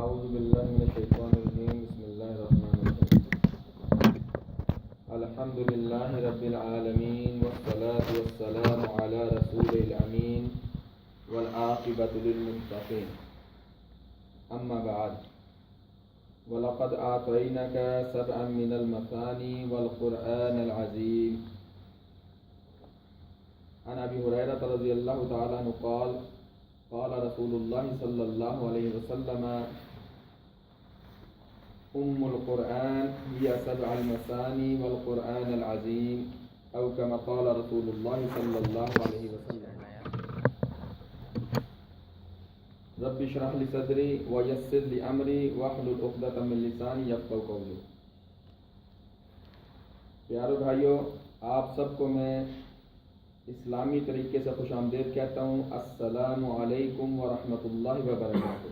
اعوذ باللہ من الشیطان الرجیم بسم اللہ الرحمن الرحیم الحمد للہ رب العالمین والصلاة والسلام علی رسول الامین والعاقبۃ للمتقین اما بعد وَلَقَدْ آتَيْنَاكَ سَبْعًا مِنَ الْمَثَانِي وَالْقُرْآنَ الْعَظِيمَ عن ابی ہریرہ رضی اللہ تعالی عنہ قال قال رسول اللہ صلی اللہ علیہ وسلم ام القرآن هي سبع المثاني والقرآن العظيم او كما قال رسول اللہ صلی اللہ علیہ وسلم رب اشرح لي صدری ويسر لي امری واحلل عقدۃ من لسانی یفقهوا قولی۔ پیارو بھائیو، آپ سب کو میں اسلامی طریقے سے خوش آمدید کہتا ہوں۔ السلام علیکم ورحمۃ اللہ وبرکاتہ۔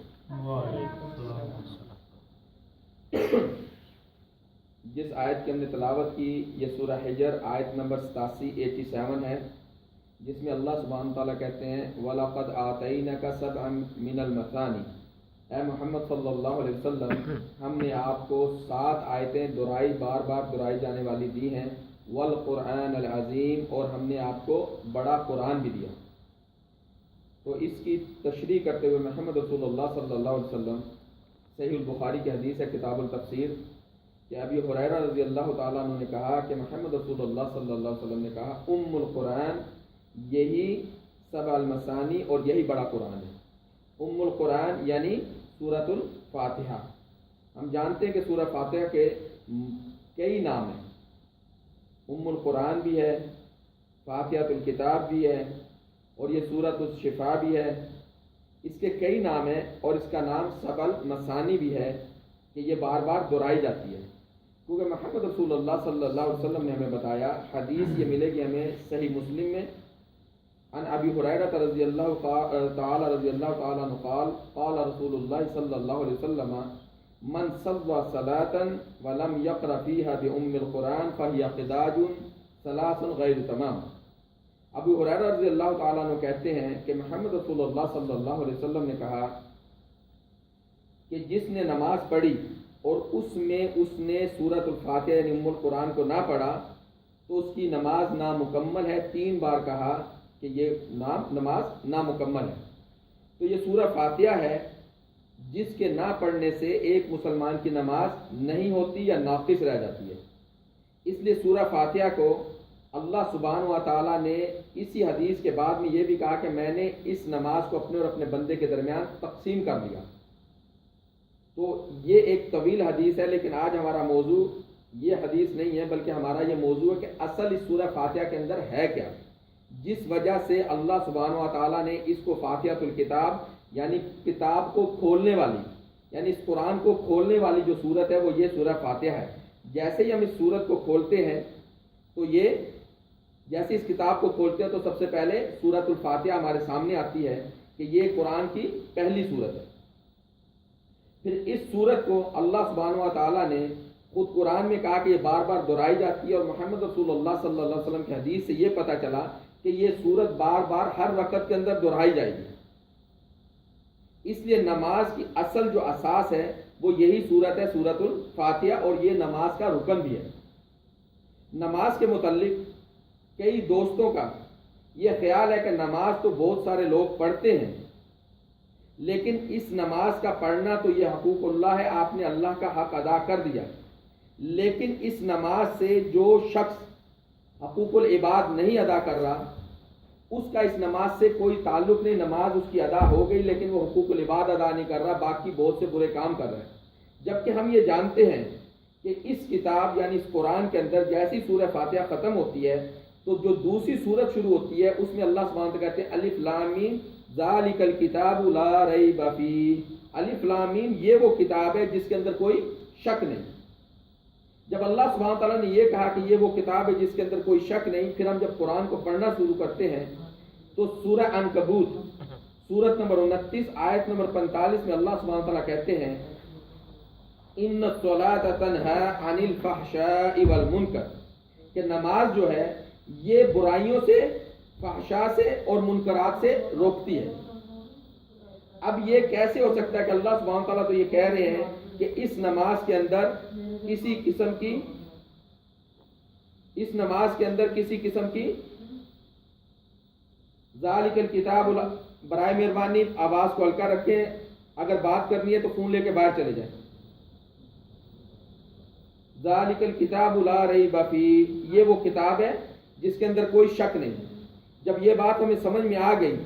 جس آیت کی ہم نے تلاوت کی یہ سورہ حجر آیت نمبر 87 ہے، جس میں اللہ سبحانہ تعالیٰ کہتے ہیں وَلَقَدْ آتَيْنَاكَ سَبْعًا مِنَ الْمَثَانِي، اے محمد صلی اللہ علیہ وسلم ہم نے آپ کو 7 آیتیں بار بار دہرائی جانے والی دی ہیں، والقرآن العظیم، اور ہم نے آپ کو بڑا قرآن بھی دیا۔ تو اس کی تشریح کرتے ہوئے محمد رسول اللہ صلی اللہ علیہ وسلم صحیح البخاری کی حدیث ہے کتاب التفسیر کہ ابی ہریرہ رضی اللہ تعالیٰ عنہ نے کہا کہ محمد رسول اللہ صلی اللہ علیہ وسلم نے کہا ام القرآن، یہی سبع المثانی اور یہی بڑا قرآن ہے۔ ام القرآن یعنی سورۃ الفاتحہ۔ ہم جانتے ہیں کہ سورہ فاتحہ کے کئی نام ہیں، ام القرآن بھی ہے، فاتحۃ الکتاب بھی ہے، اور یہ سورۃ الشفاء بھی ہے۔ اس کے کئی نام ہیں، اور اس کا نام سبع المثانی بھی ہے کہ یہ بار بار دہرائی جاتی ہے، کیونکہ محمد رسول اللہ صلی اللہ علیہ وسلم نے ہمیں بتایا، حدیث یہ ملے گی ہمیں صحیح مسلم میں، عن ابی ہریرہ رضی اللہ تعالی عنہ قال قال رسول اللہ صلی اللہ علیہ وسلم من صلى صلاة ولم يقرأ فيها بأم القرآن فهي خداج ثلاث غیر تمام۔ ابو ہریرہ رضی اللہ تعالیٰ عنہ کہتے ہیں کہ محمد رسول اللہ صلی اللہ علیہ وسلم نے کہا کہ جس نے نماز پڑھی اور اس میں اس نے سورۃ الفاتحہ یعنی ام القرآن کو نہ پڑھا تو اس کی نماز نامکمل ہے۔ 3 بار کہا کہ یہ نماز نامکمل ہے۔ تو یہ سورہ فاتحہ ہے جس کے نہ پڑھنے سے ایک مسلمان کی نماز نہیں ہوتی یا ناقص رہ جاتی ہے۔ اس لیے سورہ فاتحہ کو اللہ سبحانہ و تعالیٰ نے اسی حدیث کے بعد میں یہ بھی کہا کہ میں نے اس نماز کو اپنے اور اپنے بندے کے درمیان تقسیم کر دیا۔ تو یہ ایک طویل حدیث ہے، لیکن آج ہمارا موضوع یہ حدیث نہیں ہے، بلکہ ہمارا یہ موضوع ہے کہ اصل اس سورہ فاتحہ کے اندر ہے کیا، جس وجہ سے اللہ سبحانہ و تعالیٰ نے اس کو فاتحۃ الکتاب یعنی کتاب کو کھولنے والی، یعنی اس قرآن کو کھولنے والی جو صورت ہے وہ یہ سورہ فاتحہ ہے۔ جیسے ہی ہم اس صورت کو کھولتے ہیں تو یہ جیسے اس کتاب کو کھولتے ہیں تو سب سے پہلے سورۃ الفاتحہ ہمارے سامنے آتی ہے کہ یہ قرآن کی پہلی صورت ہے۔ پھر اس صورت کو اللہ سبحانہ و تعالیٰ نے خود قرآن میں کہا کہ یہ بار بار دہرائی جاتی ہے، اور محمد رسول اللہ صلی اللہ علیہ وسلم کی حدیث سے یہ پتہ چلا کہ یہ صورت بار بار ہر وقت کے اندر دہرائی جائے گی۔ اس لیے نماز کی اصل جو اساس ہے وہ یہی صورت ہے، سورۃ الفاتحہ، اور یہ نماز کا رکن بھی ہے۔ نماز کے متعلق کئی دوستوں کا یہ خیال ہے کہ نماز تو بہت سارے لوگ پڑھتے ہیں، لیکن اس نماز کا پڑھنا تو یہ حقوق اللہ ہے، آپ نے اللہ کا حق ادا کر دیا، لیکن اس نماز سے جو شخص حقوق العباد نہیں ادا کر رہا اس کا اس نماز سے کوئی تعلق نہیں، نماز اس کی ادا ہو گئی لیکن وہ حقوق العباد ادا نہیں کر رہا، باقی بہت سے برے کام کر رہا ہے۔ جبکہ ہم یہ جانتے ہیں کہ اس کتاب یعنی اس قرآن کے اندر جیسی سورہ فاتحہ ختم ہوتی ہے تو جو دوسری سورت شروع ہوتی ہے اس میں اللہ سبحانہ وتعالیٰ کہتے ہیں الف لام میم ذالک الکتاب لا ریب فیہ، الف لام میم یہ وہ کتاب ہے جس کے اندر کوئی شک نہیں۔ جب اللہ سبحانہ تعالیٰ نے یہ کہا کہ یہ وہ کتاب ہے جس کے اندر کوئی شک نہیں، پھر ہم جب قرآن کو پڑھنا شروع کرتے ہیں تو سورہ عنکبوت سورت نمبر 29 آیت نمبر 45 میں اللہ سبحانہ تعالیٰ کہتے ہیں ان الصلاۃ تنہی عن الفحشاء والمنکر، کہ نماز جو ہے یہ برائیوں سے، فحشاء سے اور منکرات سے روکتی ہے۔ اب یہ کیسے ہو سکتا ہے کہ اللہ سبحانہ تعالیٰ تو یہ کہہ رہے ہیں کہ اس نماز کے اندر کسی قسم کی ذالک الکتاب، برائے مہربانی آواز کو ہلکا رکھیں، اگر بات کرنی ہے تو فون لے کے باہر چلے جائیں۔ ذالک الکتاب لا ریب فیہ، یہ وہ کتاب ہے جس کے اندر کوئی شک نہیں۔ جب یہ بات ہمیں سمجھ میں آ گئی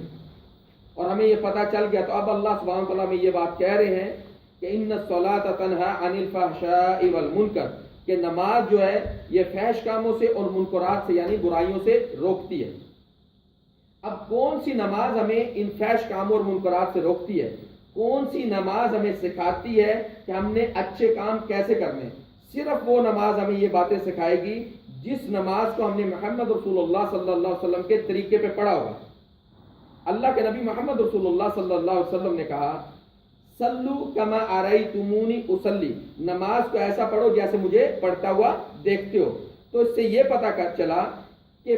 اور ہمیں یہ پتہ چل گیا تو اب اللہ سبحانہ تعالیٰ میں یہ بات کہہ رہے ہیں کہ ان الصلاۃ تنہی عن الفحشاء والمنکر، کہ نماز جو ہے یہ فحش کاموں سے اور منکرات سے یعنی برائیوں سے روکتی ہے۔ اب کون سی نماز ہمیں ان فحش کاموں اور منکرات سے روکتی ہے؟ کون سی نماز ہمیں سکھاتی ہے کہ ہم نے اچھے کام کیسے کرنے؟ صرف وہ نماز ہمیں یہ باتیں سکھائے گی جس نماز کو ہم نے محمد رسول اللہ صلی اللہ علیہ وسلم کے طریقے پہ پڑھا ہوگا۔ اللہ کے نبی محمد رسول اللہ صلی اللہ علیہ وسلم نے کہا صلو کما ارایتمونی اصلی، نماز کو ایسا پڑھو جیسے مجھے پڑھتا ہوا دیکھتے ہو۔ تو اس سے یہ پتہ چلا کہ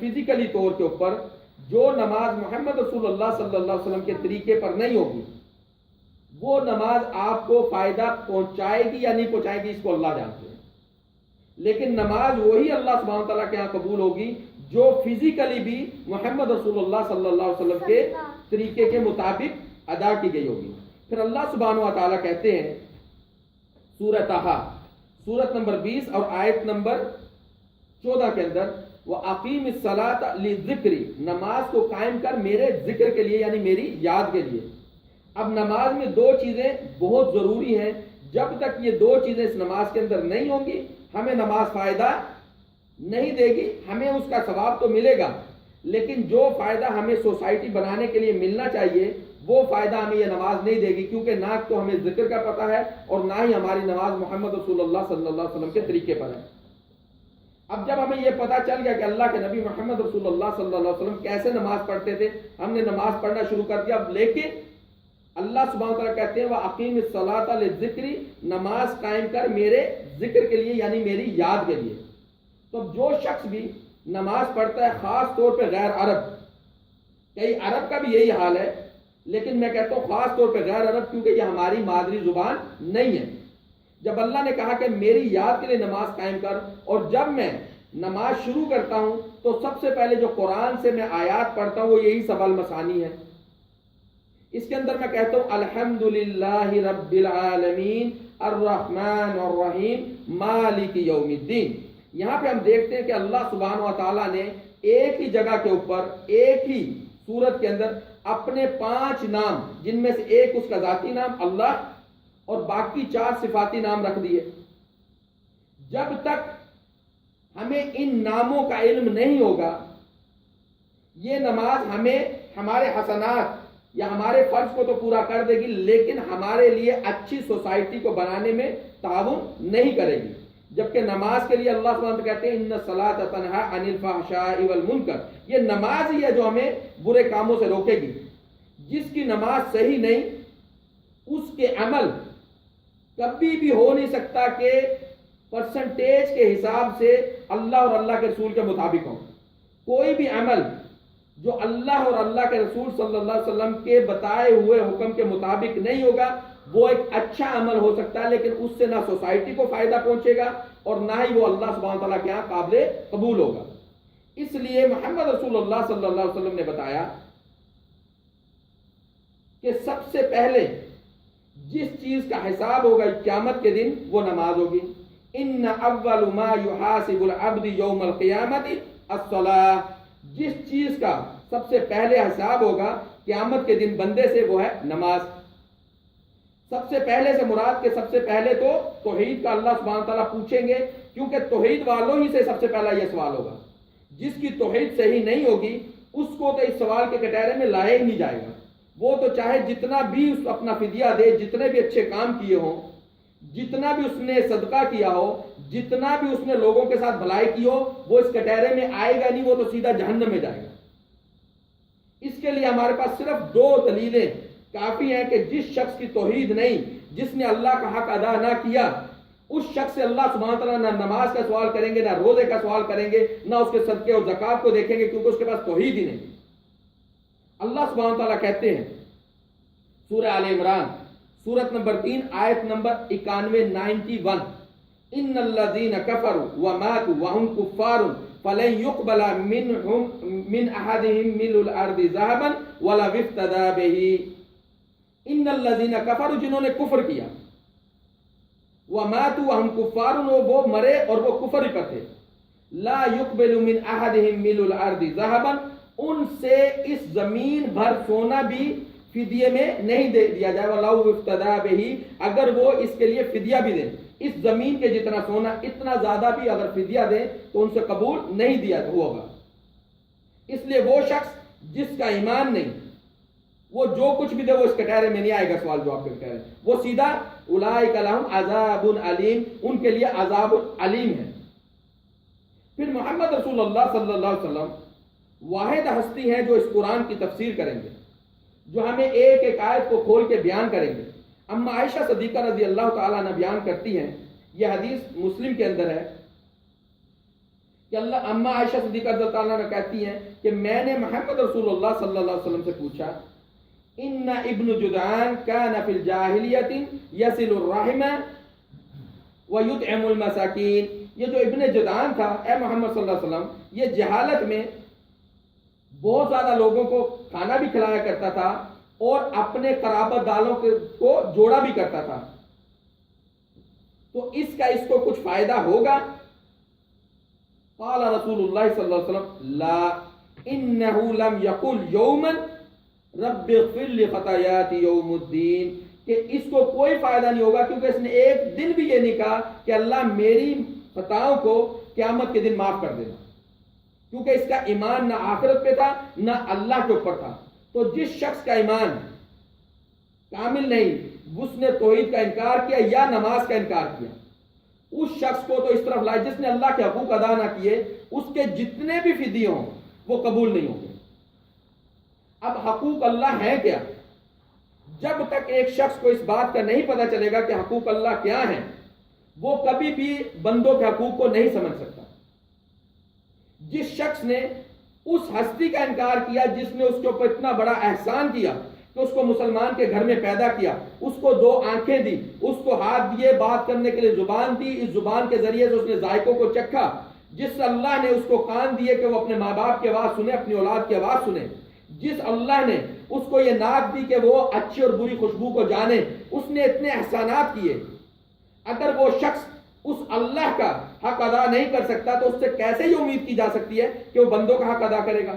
فزیکلی طور کے اوپر جو نماز محمد رسول اللہ صلی اللہ علیہ وسلم کے طریقے پر نہیں ہوگی وہ نماز آپ کو فائدہ پہنچائے گی یا نہیں پہنچائے گی، اس کو اللہ جانتے ہیں۔ لیکن نماز وہی اللہ سبحانہ تعالیٰ کے یہاں قبول ہوگی جو فزیکلی بھی محمد رسول اللہ صلی اللہ علیہ وسلم کے طریقے کے مطابق ادا کی گئی ہوگی۔ پھر اللہ سبحانہ وتعالیٰ کہتے ہیں سورہ طٰہٰ سورت نمبر 20 اور آیت نمبر 14 کے اندر وَأَقِيمِ الصَّلَاةَ لِلذِّكْرِ، نماز کو قائم کر میرے ذکر کے لیے یعنی میری یاد کے لیے۔ اب نماز میں دو چیزیں بہت ضروری ہیں، جب تک یہ دو چیزیں اس نماز کے اندر نہیں ہوں گی ہمیں نماز فائدہ نہیں دے گی۔ ہمیں اس کا ثواب تو ملے گا لیکن جو فائدہ ہمیں سوسائٹی بنانے کے لیے ملنا چاہیے وہ فائدہ ہمیں یہ نماز نہیں دے گی، کیونکہ نہ تو ہمیں ذکر کا پتہ ہے اور نہ ہی ہماری نماز محمد رسول اللہ صلی اللہ علیہ وسلم کے طریقے پر ہے۔ اب جب ہمیں یہ پتہ چل گیا کہ اللہ کے نبی محمد رسول اللہ صلی اللہ علیہ وسلم کیسے نماز پڑھتے تھے، ہم نے نماز پڑھنا شروع کر دیا۔ لیکن اللہ سبحانہ وتعالیٰ کہتے ہیں وَأَقِيمِ الصَّلَاةَ لِلذِّكْرِ، نماز قائم کر میرے ذکر کے لیے یعنی میری یاد کے لیے۔ تو جو شخص بھی نماز پڑھتا ہے خاص طور پہ غیر عرب، کئی عرب کا بھی یہی حال ہے لیکن میں کہتا ہوں خاص طور پہ غیر عرب کیونکہ یہ ہماری مادری زبان نہیں ہے، جب اللہ نے کہا کہ میری یاد کے لیے نماز قائم کر، اور جب میں نماز شروع کرتا ہوں تو سب سے پہلے جو قرآن سے میں آیات پڑھتا ہوں وہ یہی سبع المثانی ہے۔ اس کے اندر میں کہتا ہوں الحمدللہ رب العالمین الرحمن الرحیم مالک یوم الدین۔ یہاں پہ ہم دیکھتے ہیں کہ اللہ سبحانہ و تعالیٰ نے ایک ہی جگہ کے اوپر ایک ہی سورت کے اندر اپنے 5 نام، جن میں سے ایک اس کا ذاتی نام اللہ اور باقی 4 صفاتی نام رکھ دیے۔ جب تک ہمیں ان ناموں کا علم نہیں ہوگا یہ نماز ہمیں ہمارے حسنات یا ہمارے فرض کو تو پورا کر دے گی لیکن ہمارے لیے اچھی سوسائٹی کو بنانے میں تعاون نہیں کرے گی۔ جبکہ نماز کے لیے اللہ سبحانہ وتعالیٰ کہتے ہیں ان الصلاۃ تنہی عن الفحشاء والمنکر، یہ نماز ہی ہے جو ہمیں برے کاموں سے روکے گی۔ جس کی نماز صحیح نہیں اس کے عمل کبھی بھی ہو نہیں سکتا کہ پرسنٹیج کے حساب سے اللہ اور اللہ کے رسول کے مطابق ہو۔ کوئی بھی عمل جو اللہ اور اللہ کے رسول صلی اللہ علیہ وسلم کے بتائے ہوئے حکم کے مطابق نہیں ہوگا وہ ایک اچھا عمل ہو سکتا ہے لیکن اس سے نہ سوسائٹی کو فائدہ پہنچے گا اور نہ ہی وہ اللہ سبحانہ تعالیٰ کے یہاں قابل قبول ہوگا۔ اس لیے محمد رسول اللہ صلی اللہ علیہ وسلم نے بتایا کہ سب سے پہلے جس چیز کا حساب ہوگا قیامت کے دن وہ نماز ہوگی۔ ان اول ما یحاسب العبد یوم القیامت الصلاۃ، جس چیز کا سب سے پہلے حساب ہوگا قیامت کے دن بندے سے وہ ہے نماز۔ سب سے پہلے سے مراد کے سب سے پہلے تو توحید کا اللہ سبحانہ تعالیٰ پوچھیں گے کیونکہ توحید والوں ہی سے سب سے پہلا یہ سوال ہوگا۔ جس کی توحید صحیح نہیں ہوگی اس کو تو اس سوال کے کٹہرے میں لایا ہی نہیں جائے گا۔ وہ تو چاہے جتنا بھی اس اپنا فدیہ دے، جتنے بھی اچھے کام کیے ہوں، جتنا بھی اس نے صدقہ کیا ہو، جتنا بھی اس نے لوگوں کے ساتھ بھلائی کی ہو، وہ اس کٹہرے میں آئے گا نہیں، وہ تو سیدھا جہنم میں جائے گا۔ اس کے لیے ہمارے پاس صرف 2 دلیلیں کافی ہیں کہ جس شخص کی توحید نہیں، جس نے اللہ کا حق ادا نہ کیا، اس شخص سے اللہ سبحانہ تعالیٰ نہ نماز کا سوال کریں گے، نہ روزے کا سوال کریں گے، نہ اس کے صدقے اور زکوٰۃ کو دیکھیں گے کیونکہ اس کے پاس توحید ہی نہیں۔ اللہ سبحانہ تعالیٰ کہتے ہیں سورہ آل عمران سورت نمبر 3 آیت نمبر 91 ان الذین کفروا وماتوا وهم کفار فلن يقبل من احدهم ملء الارض ذهبا ولا افتدى به ان الذین کفروا جنہوں نے کفر کیا وماتوا وهم کفار وہ مرے اور وہ کفر پر تھے لا يقبل من احدهم ملء الارض ذهبا ان سے اس زمین بھر سونا بھی فدیے میں نہیں دے دیا جائے وَلَوْ اِفْتَدَى بِهِ اگر وہ اس کے لیے فدیہ بھی دیں اس زمین کے جتنا سونا اتنا زیادہ بھی اگر فدیہ دیں تو ان سے قبول نہیں دیا ہوگا. اس لیے وہ شخص جس کا ایمان نہیں وہ جو کچھ بھی دے وہ اس کٹہرے میں نہیں آئے گا. سوال جواب کے کہہ رہے ہیں وہ سیدھا اولئک لہم عذاب علیم ان کے لیے عذاب علیم ہے. پھر محمد رسول اللہ صلی اللہ علیہ وسلم واحد ہستی ہیں جو اس قرآن کی تفسیر کریں گے جو ہمیں ایک ایک آیت کو کھول کے بیان کریں گے. اما عائشہ صدیقہ رضی اللہ تعالیٰ عنہ بیان کرتی ہیں یہ حدیث مسلم کے اندر ہے کہ اما عائشہ صدیقہ رضی اللہ تعالیٰ عنہ کہتی ہیں کہ میں نے محمد رسول اللہ صلی اللہ علیہ وسلم سے پوچھا ان ابن جدعان کان فی الجاہلیت یصل الرحم ویطعم المساکین یہ جو ابن جدعان تھا اے محمد صلی اللہ علیہ وسلم یہ جہالت میں بہت زیادہ لوگوں کو کھانا بھی کھلایا کرتا تھا اور اپنے قرابت داروں کو جوڑا بھی کرتا تھا تو اس کو کچھ فائدہ ہوگا. قال رسول اللہ صلی اللہ علیہ وسلم لا انه لم يقل يوما رب اغفر لي خطاياي يوم الدين کہ اس کو کوئی فائدہ نہیں ہوگا کیونکہ اس نے ایک دن بھی یہ نہیں کہا کہ اللہ میری خطاؤں کو قیامت کے دن معاف کر دینا کیونکہ اس کا ایمان نہ آخرت پہ تھا نہ اللہ کے اوپر تھا. تو جس شخص کا ایمان کامل نہیں اس نے توحید کا انکار کیا یا نماز کا انکار کیا اس شخص کو تو اس طرف لائے جس نے اللہ کے حقوق ادا نہ کیے اس کے جتنے بھی فدیے ہوں وہ قبول نہیں ہوں گے. اب حقوق اللہ ہیں کیا؟ جب تک ایک شخص کو اس بات کا نہیں پتہ چلے گا کہ حقوق اللہ کیا ہیں وہ کبھی بھی بندوں کے حقوق کو نہیں سمجھ سکتا. جس شخص نے اس ہستی کا انکار کیا جس نے اس کے اوپر اتنا بڑا احسان کیا کہ اس کو مسلمان کے گھر میں پیدا کیا اس کو 2 آنکھیں دی اس کو ہاتھ دیے بات کرنے کے لیے زبان دی اس زبان کے ذریعے سے اس نے ذائقوں کو چکھا جس اللہ نے اس کو کان دیے کہ وہ اپنے ماں باپ کی آواز سنے اپنی اولاد کی آواز سنے جس اللہ نے اس کو یہ ناک دی کہ وہ اچھی اور بری خوشبو کو جانے اس نے اتنے احسانات کیے. اگر وہ شخص اس اللہ کا حق ادا نہیں کر سکتا تو اس سے کیسے یہ امید کی جا سکتی ہے کہ وہ بندوں کا حق ادا کرے گا.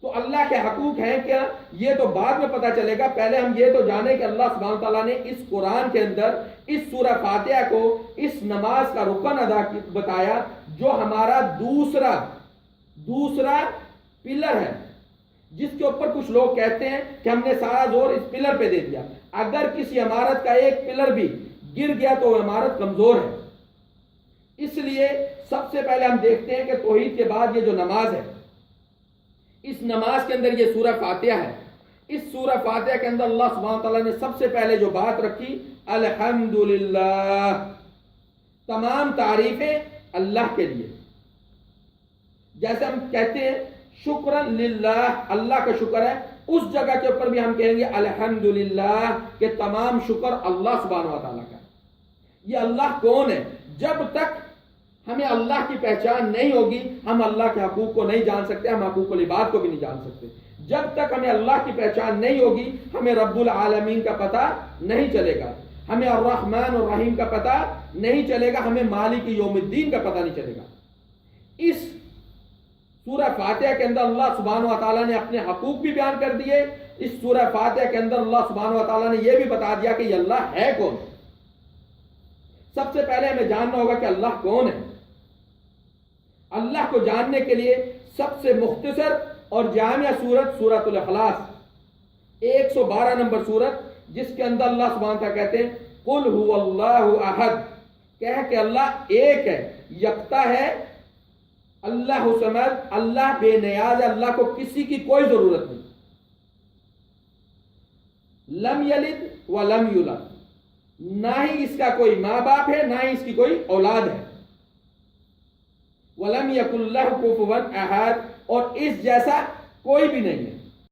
تو اللہ کے حقوق ہیں کیا یہ تو بعد میں پتہ چلے گا. پہلے ہم یہ تو جانیں کہ اللہ سبحانہ تعالیٰ نے اس قرآن کے اندر اس سورہ فاتحہ کو اس نماز کا رکن ادا بتایا جو ہمارا دوسرا پلر ہے جس کے اوپر کچھ لوگ کہتے ہیں کہ ہم نے سارا زور اس پلر پہ دے دیا. اگر کسی عمارت کا ایک پلر بھی گر گیا تو وہ عمارت کمزور ہے. اس لیے سب سے پہلے ہم دیکھتے ہیں کہ توحید کے بعد یہ جو نماز ہے اس نماز کے اندر یہ سورہ فاتحہ ہے. اس سورہ فاتحہ کے اندر اللہ سبحانہ تعالیٰ نے سب سے پہلے جو بات رکھی الحمدللہ تمام تعریفیں اللہ کے لیے. جیسے ہم کہتے ہیں شکرن للہ اللہ کا شکر ہے اس جگہ کے اوپر بھی ہم کہیں گے الحمدللہ کہ تمام شکر اللہ سبحانہ و تعالیٰ کا. یہ اللہ کون ہے؟ جب تک ہمیں اللہ کی پہچان نہیں ہوگی ہم اللہ کے حقوق کو نہیں جان سکتے ہم حقوق العباد کو بھی نہیں جان سکتے. جب تک ہمیں اللہ کی پہچان نہیں ہوگی ہمیں رب العالمین کا پتہ نہیں چلے گا ہمیں الرحمن الرحیم کا پتہ نہیں چلے گا ہمیں مالک یوم الدین کا پتہ نہیں چلے گا. اس سورہ فاتحہ کے اندر اللہ سبحانہ و تعالیٰ نے اپنے حقوق بھی بیان کر دیے. اس سورہ فاتحہ کے اندر اللہ سبحانہ و تعالیٰ نے یہ بھی بتا دیا کہ یہ اللہ ہے کون. سب سے پہلے ہمیں جاننا ہوگا کہ اللہ کون ہے. اللہ کو جاننے کے لیے سب سے مختصر اور جامع سورت سورۃ الاخلاص 112 نمبر سورت جس کے اندر اللہ سبحانہ تعالیٰ کہتے ہیں قل هو اللہ احد کہہ کہ اللہ ایک ہے یکتا ہے اللہ صمد اللہ بے نیاز ہے اللہ کو کسی کی کوئی ضرورت نہیں. لم یلد ولم یولد نہ ہی اس کا کوئی ماں باپ ہے نہ ہی اس کی کوئی اولاد ہے. ولم یکن لہ کفوا احد اور اس جیسا کوئی بھی نہیں ہے.